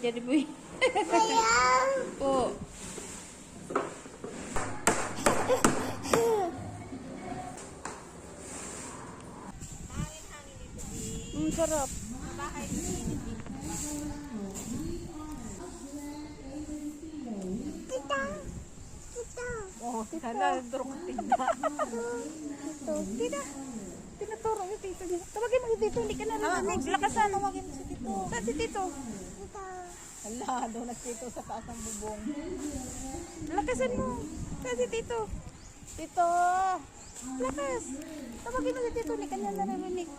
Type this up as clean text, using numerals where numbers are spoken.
Jerry Boy. Po. Sarap. Oh, sana durok tinda. Tita. Tinuturo yung tito niya. Tawagin mo si tito, hindi ka narinig. Lakasan, tawagin mo si tito. Saan si tito? Hala, doon na tito sa taas ng bubong. Lakasan mo. Saan si tito? Tito! Lakas! Tawagin mo si tito, hindi ka narinig.